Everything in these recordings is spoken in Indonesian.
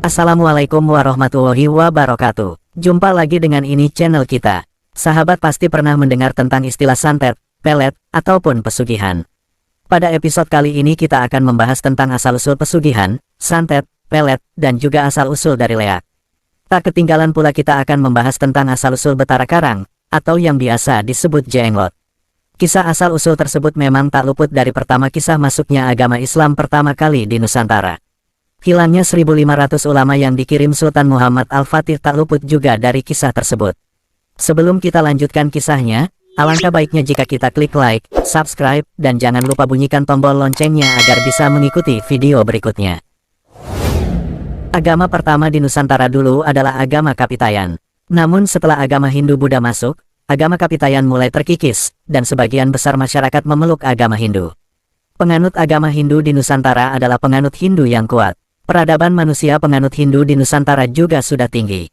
Assalamualaikum warahmatullahi wabarakatuh. Jumpa lagi dengan ini channel kita. Sahabat pasti pernah mendengar tentang istilah santet, pelet, ataupun pesugihan. Pada episode kali ini kita akan membahas tentang asal-usul pesugihan, santet, pelet, dan juga asal-usul dari leak. Tak ketinggalan pula kita akan membahas tentang asal-usul Betara Karang, atau yang biasa disebut Jenglot. Kisah asal-usul tersebut memang tak luput dari pertama kisah masuknya agama Islam pertama kali di Nusantara. Hilangnya 1.500 ulama yang dikirim Sultan Muhammad Al-Fatih tak luput juga dari kisah tersebut. Sebelum kita lanjutkan kisahnya, alangkah baiknya jika kita klik like, subscribe, dan jangan lupa bunyikan tombol loncengnya agar bisa mengikuti video berikutnya. Agama pertama di Nusantara dulu adalah agama Kapitayan. Namun setelah agama Hindu-Buddha masuk, agama Kapitayan mulai terkikis, dan sebagian besar masyarakat memeluk agama Hindu. Penganut agama Hindu di Nusantara adalah penganut Hindu yang kuat. Peradaban manusia penganut Hindu di Nusantara juga sudah tinggi.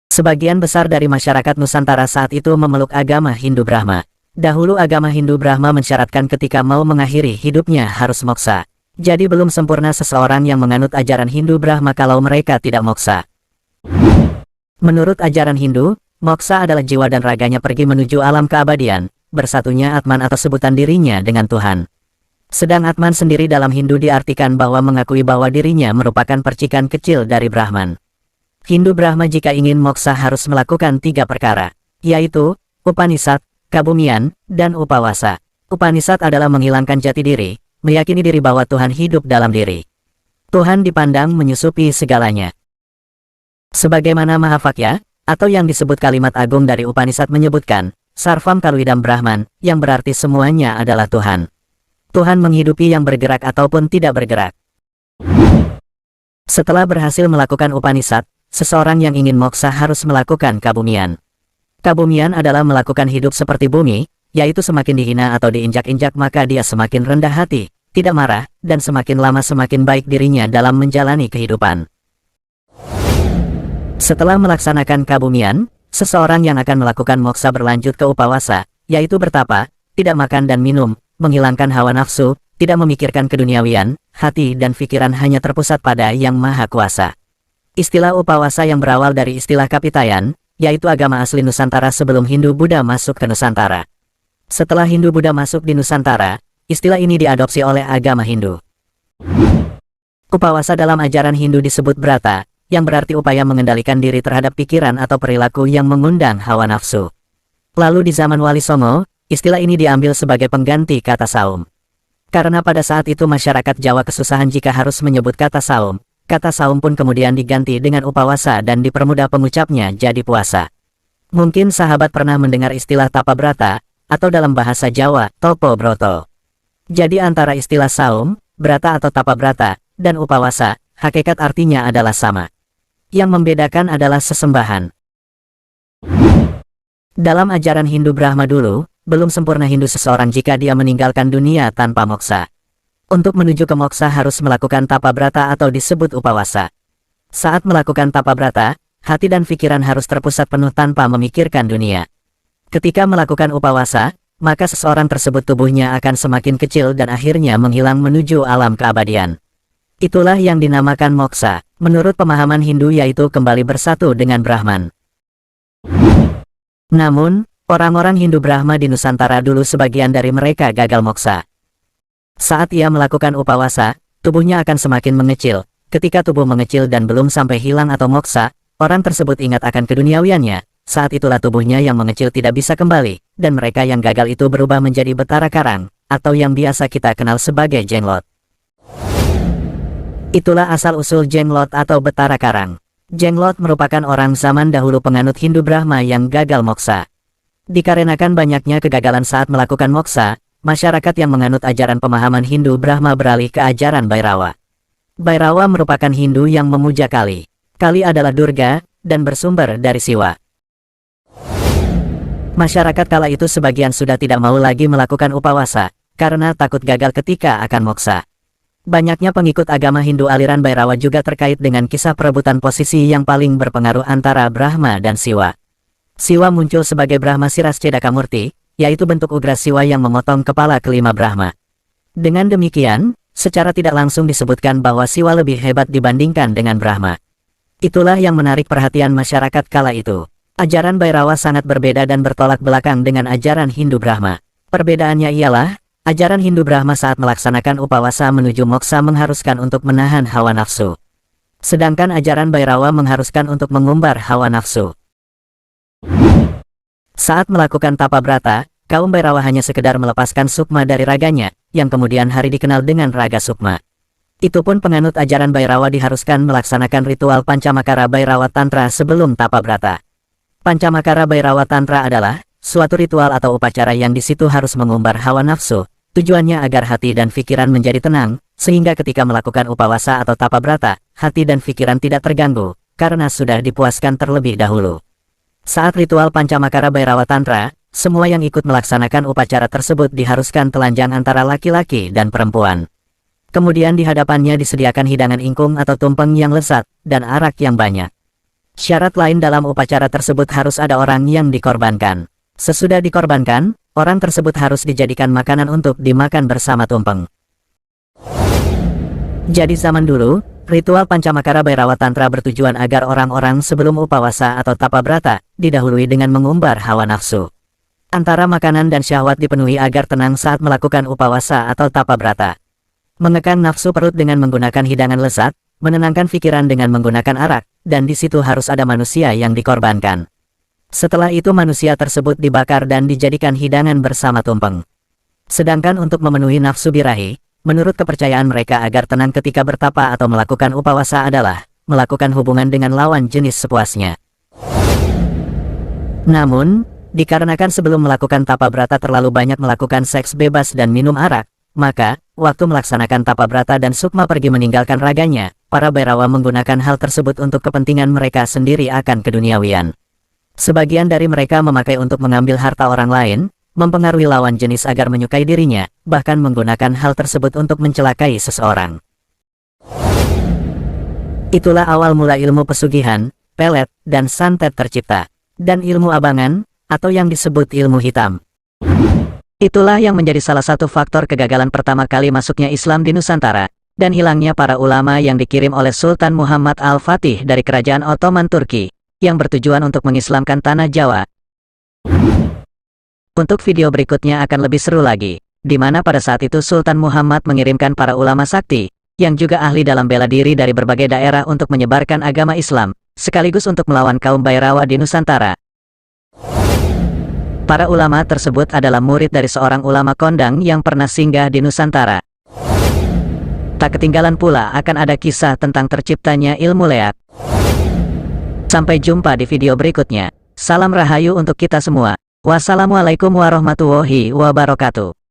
Sebagian besar dari masyarakat Nusantara saat itu memeluk agama Hindu Brahma. Dahulu agama Hindu Brahma mensyaratkan ketika mau mengakhiri hidupnya harus moksa. Jadi belum sempurna seseorang yang menganut ajaran Hindu Brahma kalau mereka tidak moksa. Menurut ajaran Hindu, moksa adalah jiwa dan raganya pergi menuju alam keabadian, bersatunya Atman atau sebutan dirinya dengan Tuhan. Sedang Atman sendiri dalam Hindu diartikan bahwa mengakui bahwa dirinya merupakan percikan kecil dari Brahman. Hindu Brahma jika ingin moksa harus melakukan 3 perkara, yaitu Upanishad, Kabumian, dan Upawasa. Upanishad adalah menghilangkan jati diri, meyakini diri bahwa Tuhan hidup dalam diri. Tuhan dipandang menyusupi segalanya. Sebagaimana Mahavakya, atau yang disebut kalimat agung dari Upanishad menyebutkan, Sarvam Kaluidam Brahman, yang berarti semuanya adalah Tuhan. Tuhan menghidupi yang bergerak ataupun tidak bergerak. Setelah berhasil melakukan Upanishad, seseorang yang ingin moksa harus melakukan Kabumian. Kabumian adalah melakukan hidup seperti bumi, yaitu semakin dihina atau diinjak-injak maka dia semakin rendah hati, tidak marah, dan semakin lama semakin baik dirinya dalam menjalani kehidupan. Setelah melaksanakan Kabumian, seseorang yang akan melakukan moksa berlanjut ke Upawasa, yaitu bertapa, tidak makan dan minum, menghilangkan hawa nafsu, tidak memikirkan keduniawian, hati dan pikiran hanya terpusat pada Yang Maha Kuasa. Istilah Upawasa yang berawal dari istilah Kapitayan, yaitu agama asli Nusantara sebelum Hindu-Buddha masuk ke Nusantara. Setelah Hindu-Buddha masuk di Nusantara, istilah ini diadopsi oleh agama Hindu. Upawasa dalam ajaran Hindu disebut Brata, yang berarti upaya mengendalikan diri terhadap pikiran atau perilaku yang mengundang hawa nafsu. Lalu di zaman Wali Songo, istilah ini diambil sebagai pengganti kata saum. Karena pada saat itu masyarakat Jawa kesusahan jika harus menyebut kata saum pun kemudian diganti dengan upawasa dan dipermudah pengucapnya jadi puasa. Mungkin sahabat pernah mendengar istilah tapa brata, atau dalam bahasa Jawa, topo broto. Jadi antara istilah saum, brata atau tapa brata, dan upawasa, hakikat artinya adalah sama. Yang membedakan adalah sesembahan. Dalam ajaran Hindu Brahma dulu, belum sempurna Hindu seseorang jika dia meninggalkan dunia tanpa moksa. Untuk menuju ke moksa harus melakukan tapa brata atau disebut upawasa. Saat melakukan tapa brata, hati dan pikiran harus terpusat penuh tanpa memikirkan dunia. Ketika melakukan upawasa, maka seseorang tersebut tubuhnya akan semakin kecil dan akhirnya menghilang menuju alam keabadian. Itulah yang dinamakan moksa, menurut pemahaman Hindu yaitu kembali bersatu dengan Brahman. Namun, orang-orang Hindu Brahma di Nusantara dulu sebagian dari mereka gagal moksa. Saat ia melakukan upawasa, tubuhnya akan semakin mengecil. Ketika tubuh mengecil dan belum sampai hilang atau moksa, orang tersebut ingat akan keduniawiannya. Saat itulah tubuhnya yang mengecil tidak bisa kembali, dan mereka yang gagal itu berubah menjadi Betara Karang, atau yang biasa kita kenal sebagai Jenglot. Itulah asal-usul Jenglot atau Betara Karang. Jenglot merupakan orang zaman dahulu penganut Hindu Brahma yang gagal moksa. Dikarenakan banyaknya kegagalan saat melakukan moksa, masyarakat yang menganut ajaran pemahaman Hindu Brahma beralih ke ajaran Bhairawa. Bhairawa merupakan Hindu yang memuja Kali. Kali adalah Durga, dan bersumber dari Siwa. Masyarakat kala itu sebagian sudah tidak mau lagi melakukan upawasa, karena takut gagal ketika akan moksa. Banyaknya pengikut agama Hindu aliran Bhairawa juga terkait dengan kisah perebutan posisi yang paling berpengaruh antara Brahma dan Siwa. Siwa muncul sebagai Brahma Siras Cedakamurti, yaitu bentuk ugra Siwa yang memotong kepala kelima Brahma. Dengan demikian, secara tidak langsung disebutkan bahwa Siwa lebih hebat dibandingkan dengan Brahma. Itulah yang menarik perhatian masyarakat kala itu. Ajaran Bhairawa sangat berbeda dan bertolak belakang dengan ajaran Hindu Brahma. Perbedaannya ialah, ajaran Hindu Brahma saat melaksanakan upawasa menuju moksa mengharuskan untuk menahan hawa nafsu. Sedangkan ajaran Bhairawa mengharuskan untuk mengumbar hawa nafsu. Saat melakukan tapa brata, kaum Bhairawa hanya sekedar melepaskan sukma dari raganya, yang kemudian hari dikenal dengan raga sukma. Itu pun penganut ajaran Bhairawa diharuskan melaksanakan ritual Pancamakara Bhairawa Tantra sebelum tapa brata. Pancamakara Bhairawa Tantra adalah suatu ritual atau upacara yang di situ harus mengumbar hawa nafsu, tujuannya agar hati dan pikiran menjadi tenang, sehingga ketika melakukan upawasa atau tapa brata, hati dan pikiran tidak terganggu, karena sudah dipuaskan terlebih dahulu. Saat ritual Pancamakara Bhairawa Tantra, semua yang ikut melaksanakan upacara tersebut diharuskan telanjang antara laki-laki dan perempuan. Kemudian di hadapannya disediakan hidangan ingkung atau tumpeng yang lezat, dan arak yang banyak. Syarat lain dalam upacara tersebut harus ada orang yang dikorbankan. Sesudah dikorbankan, orang tersebut harus dijadikan makanan untuk dimakan bersama tumpeng. Jadi zaman dulu, ritual Pancamakara Bhairawa Tantra bertujuan agar orang-orang sebelum upawasa atau tapa brata, didahului dengan mengumbar hawa nafsu. Antara makanan dan syahwat dipenuhi agar tenang saat melakukan upawasa atau tapa brata. Mengekang nafsu perut dengan menggunakan hidangan lezat, menenangkan pikiran dengan menggunakan arak, dan di situ harus ada manusia yang dikorbankan. Setelah itu manusia tersebut dibakar dan dijadikan hidangan bersama tumpeng. Sedangkan untuk memenuhi nafsu birahi, menurut kepercayaan mereka agar tenang ketika bertapa atau melakukan upawasa adalah melakukan hubungan dengan lawan jenis sepuasnya. Namun, dikarenakan sebelum melakukan tapa brata terlalu banyak melakukan seks bebas dan minum arak, maka, waktu melaksanakan tapa brata dan sukma pergi meninggalkan raganya, para Bhairawa menggunakan hal tersebut untuk kepentingan mereka sendiri akan keduniawian. Sebagian dari mereka memakai untuk mengambil harta orang lain, mempengaruhi lawan jenis agar menyukai dirinya, bahkan menggunakan hal tersebut untuk mencelakai seseorang. Itulah awal mula ilmu pesugihan, pelet, dan santet tercipta, dan ilmu abangan, atau yang disebut ilmu hitam. Itulah yang menjadi salah satu faktor kegagalan pertama kali masuknya Islam di Nusantara, dan hilangnya para ulama yang dikirim oleh Sultan Muhammad Al-Fatih dari Kerajaan Ottoman Turki, yang bertujuan untuk mengislamkan tanah Jawa. Untuk video berikutnya akan lebih seru lagi, di mana pada saat itu Sultan Muhammad mengirimkan para ulama sakti, yang juga ahli dalam bela diri dari berbagai daerah untuk menyebarkan agama Islam, sekaligus untuk melawan kaum Bhairawa di Nusantara. Para ulama tersebut adalah murid dari seorang ulama kondang yang pernah singgah di Nusantara. Tak ketinggalan pula akan ada kisah tentang terciptanya ilmu leak. Sampai jumpa di video berikutnya. Salam rahayu untuk kita semua. Wassalamualaikum warahmatullahi wabarakatuh.